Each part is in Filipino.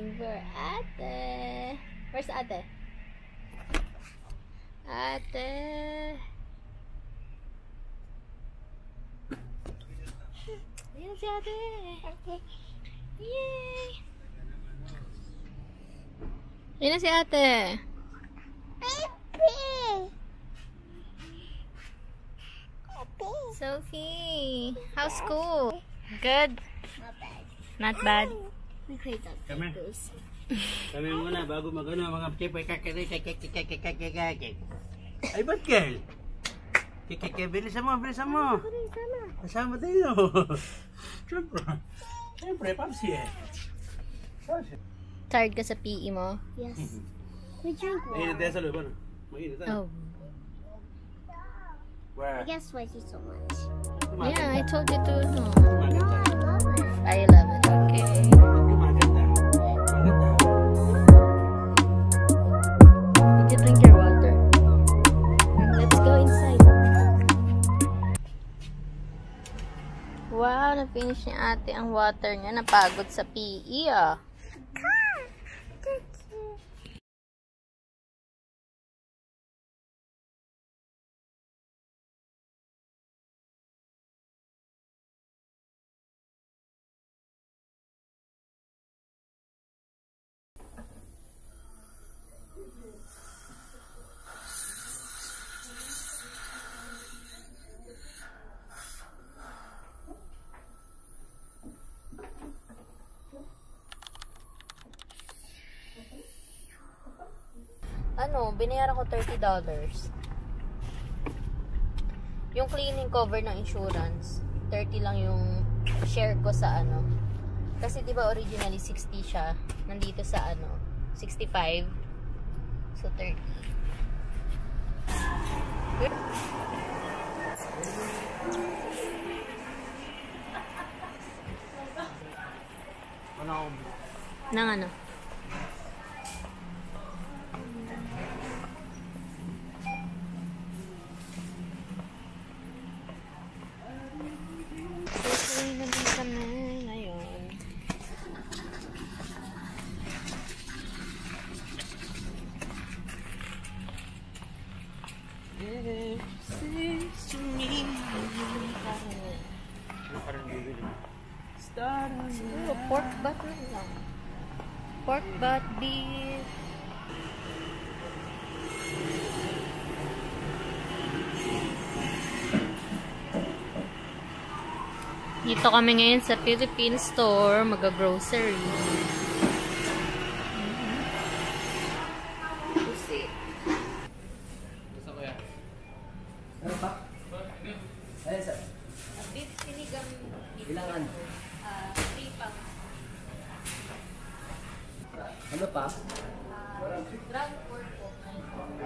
Waiting for ate. Where's ate? Ate. Ayan si ate. Yay! Ayan si ate. Sophie, how's school? Good? Not bad. Not bad? We played that those. Kami muna bago mag-ano mga chipoy Ay, ba't girl? Bilisan mo, bilisan mo. Kasama tayo. Siyempre, Papsi eh. Tired ka sa PE mo? Yes. We drink Mainit water. tayo sa loob, ano? Mainit tayo. Oh. I guess sweaty so much. Yeah, I told you to. No. Maganda. I love I love it. it. Okay. Maganda. Maganda. Did you drink your water? Let's go inside. Wow, na-finish ni ate ang water niya. Napagod sa PE ah. Ano, binayaran ko $30. Yung cleaning cover ng insurance, 30 lang yung share ko sa ano. Kasi di ba originally 60 siya, nandito sa ano, 65. So 30. Nang ano? Okay, naman kami ngayon. Siguro pork butt lang. Pork butt, beef. Dito kami ngayon sa Philippine store, mag-grocery. Pusi. Gusto ko yan. Ano pa? Ayun sir. Beef sinigang. Ilangan? 3 pounds. Ano pa? Ground pork po.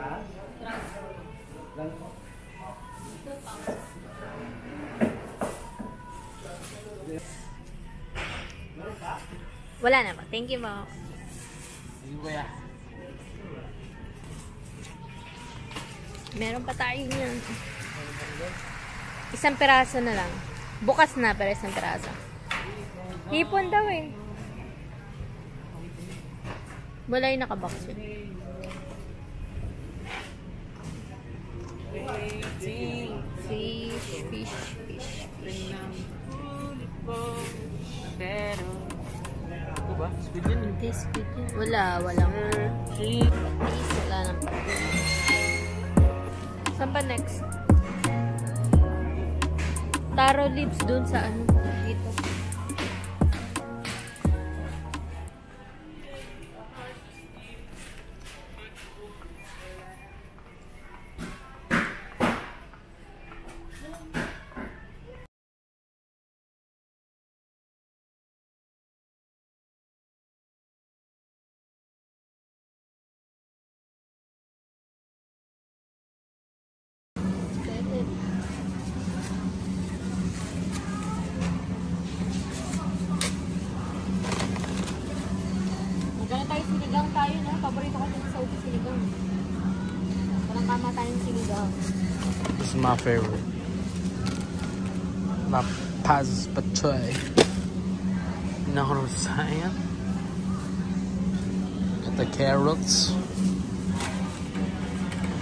Ha? Ground pork. Lang po. 2 pounds. Wala na ba? Thank you, mo. Sige kuya. Meron pa tayo yan. Isang peraso na lang. Bukas na, pero isang peraso. Hipon daw eh. Wala yung nakabox yun. Fish. Ito ba? Squid yan eh. Hindi, squid yun. Walang fish. Wala nang saan pa next? Taro leaves dun sa ano, dito. Sinigang tayo na. Paborito ko sa ubi sinigang. Walang kama tayong sinigang. This is my favorite. La Paz Patoy. Narosayan. got the carrots.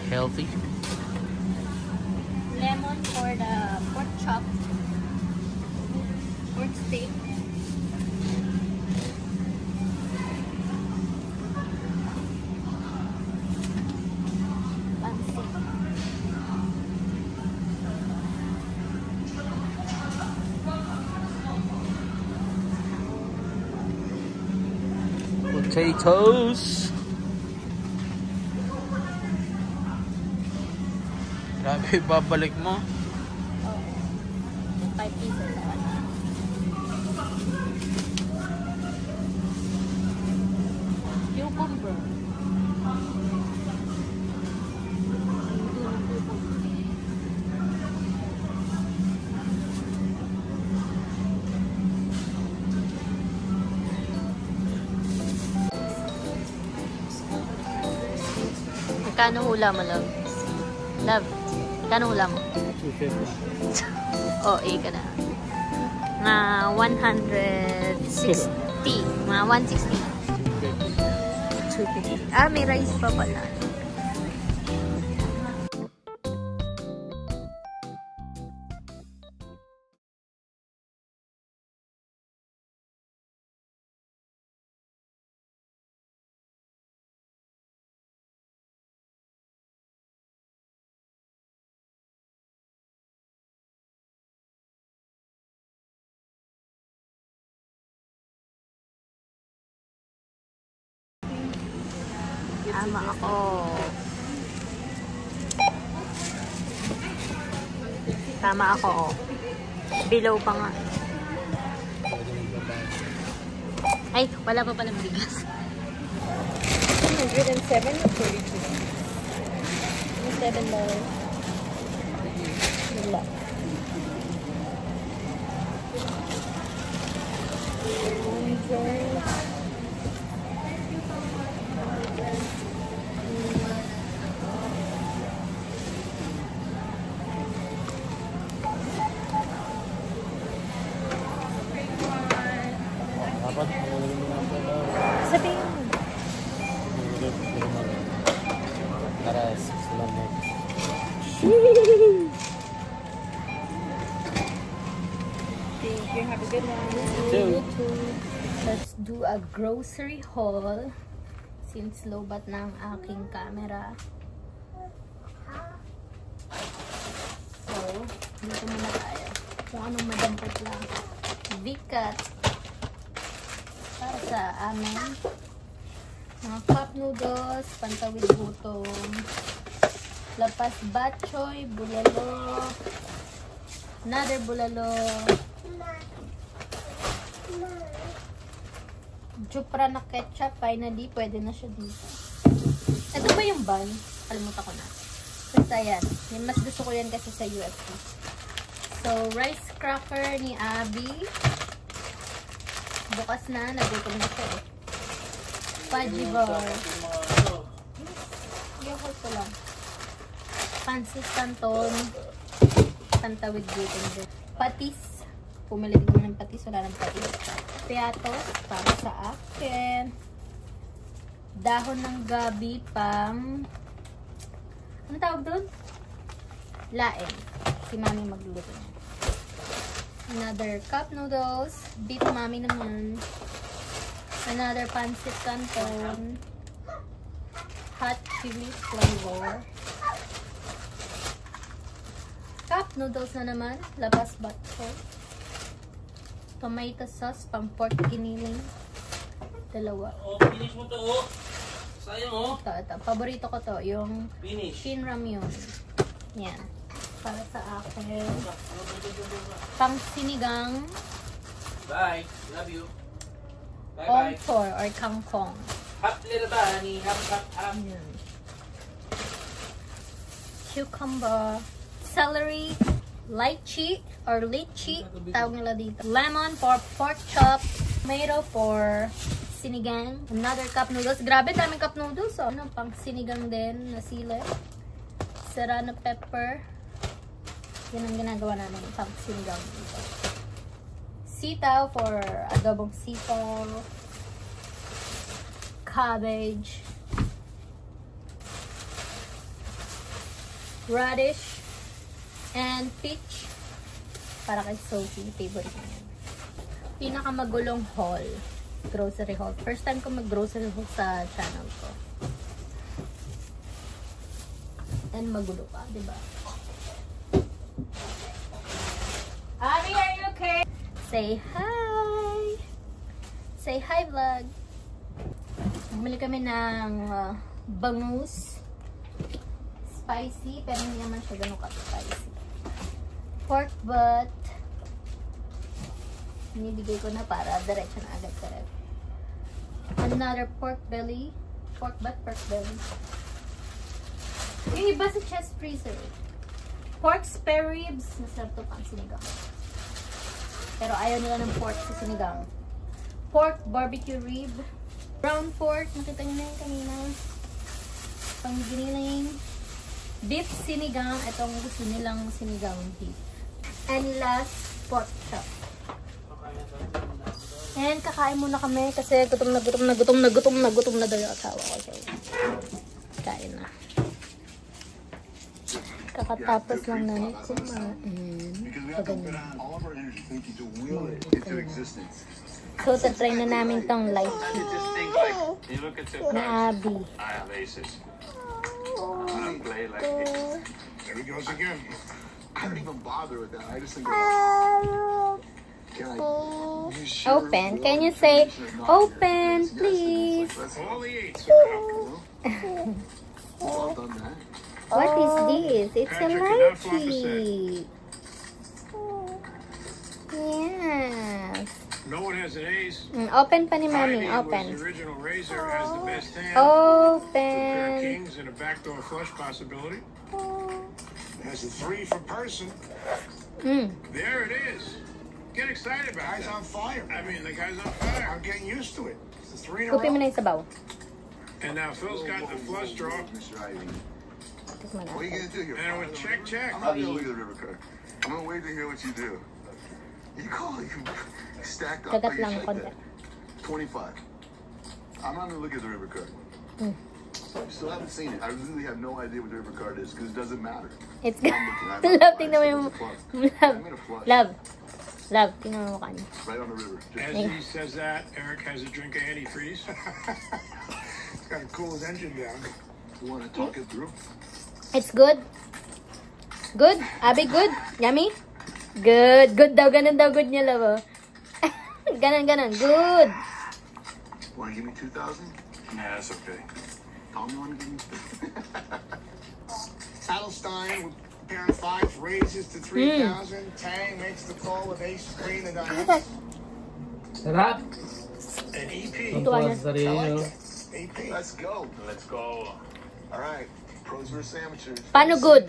Healthy. Lemon for the pork chop. Pork steak. Potatoes. Grabe, babalik mo. Oh. 5 pieces naman. Cucumber. Magkano hula mo, love? Love, magkano hula mo? 250. Oh, ka na. Mga 160. Mga 160. 250. Ah, may rice pa pala. Tama ako. Tama ako. Below pa nga. Ay, wala pa palang bigas. 107 or 42? $7. Wala. Sabihin mo. Thank you. Have a good one. You too. Let's do a grocery haul. Since low-bat na ang aking camera. So, dito muna tayo. Kung anong madampot lang. Bikat. Para sa amin. Mga cup noodles, pantawid gutom, lapas batchoy, bulalo, another bulalo, jupra na ketchup, finally, pwede na siya dito. Ito ba yung bun? Kalimutan ko na. Basta yan. Mas gusto ko yan kasi sa UFC. So, rice cracker ni Abby. Bukas na, nagutom na siya eh. Fudgy bar. Yogurt ko lang. Pansit canton. Pantawid gutom din. Patis. Pumili din ko ng patis. Wala ng patis. Piatos. Para sa akin. Dahon ng gabi pang... Ano tawag doon? Laing. Si mami magluluto niya. Another cup noodles. Beef mami naman. Another pancit canton. Hot chili flavor. Cup noodles na naman. Labas batcho. Tomato sauce pang pork giniling. Dalawa. Oh, finish mo to, oh. Sayang, oh. Ito. Paborito ko to. Yung Finish. Shin Ramyun. Yan. Para sa akin. Pang sinigang. Bye. Love you. Ong Bye-bye. tor or kangkong. Hap little bunny. Hap. Ayan. Cucumber. Celery. Lychee or lychee. Tawag nila dito. Lemon for pork chop. Tomato for sinigang. Another cup noodles. Grabe, daming cup noodles. Oh. Ano, pang sinigang din na sili. Serrano pepper. Yan ang ginagawa namin pang sinigang dito. Sitaw for adobong sitaw. cabbage, radish, and peach. Para kay Sophie, favorite niya yan. Pinakamagulong haul. Grocery haul. First time ko mag-grocery haul sa channel ko. And magulo pa, diba? Abby, are you okay? Say hi! Say hi, vlog! Bumili kami ng bangus. Spicy, pero hindi naman siya ganun ka-spicy. Pork butt. Binibigay ko na para diretso na agad sa ref. Another pork belly. Pork butt, pork belly. Yung iba sa chest freezer. Pork spare ribs. Masarap to pang sinigang. Pero ayaw nila ng pork sa sinigang. Pork barbecue rib. Brown pork. Nakita nyo na yun kanina. Pang giniling. Beef sinigang. Itong gusto nilang sinigang beef. And last, pork chop. And kakain muna kami kasi gutom na daw yung asawa ko. So, kain na. Kakatapos lang na kumain. Paganyan. So, tatry na namin tong light sheet na Abby. There he goes again. I don't even bother with that. I just think Open. Can you say open, please? all the eights. Well, I've done that. What is this? It's a light sheet. Yes. No one has an ace. Open pa ni Mami. Heidi was Open. the original razor, has the best hand. Two pair of Open. kings and a backdoor flush possibility. Has a 3 for person. There it is. Get excited about it. Guy's on fire. I mean, the guy's on fire. I'm getting used to it. It's a 3 in a Kupin mo row. na yung sabaw. And now Phil's got the flush draw. Mr. Ivy. Tikman What are you natin. gonna do here? And it went check, check. I'm not gonna look at the river card. I'm gonna wait to hear what you do. You call it. You stacked up. Kagat but you lang shake konti. that. 25. I'm not gonna look at the river card. I still haven't seen it. I really have no idea what the river card is because it doesn't matter. It's I'm good. looking. Love, tingnan mo yung... I'm gonna flush. Love, tingnan mo mukha niya. Right on the river. As he says that, Eric has a drink of antifreeze. He's got to cool his engine down. You wanna talk it through? It's good. Good? Abby, good? Yummy? Good. Good daw. Ganun daw good niya, love. Ganun. Good. Wanna give me 2,000? Nah, that's okay. Tom, you wanna give me? Adelstein with a pair of 5s raises to 3,000. Tang makes the call with ace queen and diamonds. Sarap. An EP. Tuwa niya. Sarili. EP. Let's go. Let's go. All right. Pros versus amateurs. Paano good?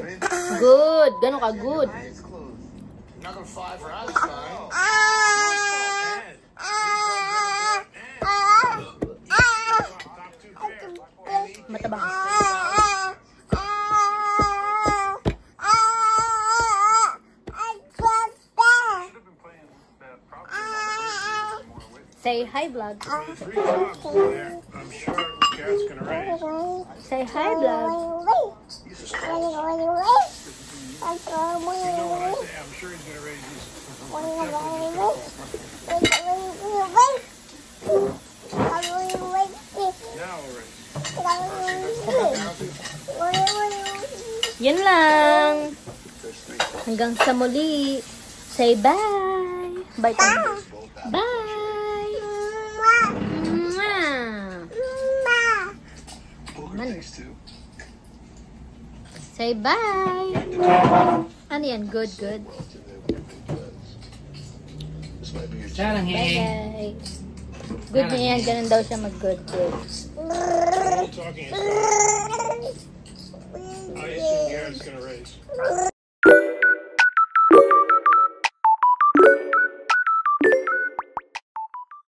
Good. Ganun ka, good. Eyes closed. Another 5 for Adelstein. Matabang. Say hi, vlog. 3 clubs there. I'm sure Cat's gonna raise. Say hi, vlog. You know what I say? I'm sure he's gonna raise these. Now we'll raise. Yun lang. Hanggang sa muli. Say bye. Bye. Tama. Bye. Mwah. Man. Say bye. Ano yan? Good. Sarang Bye, guys. Good na yan. Ganun daw siya mag-good. Talking.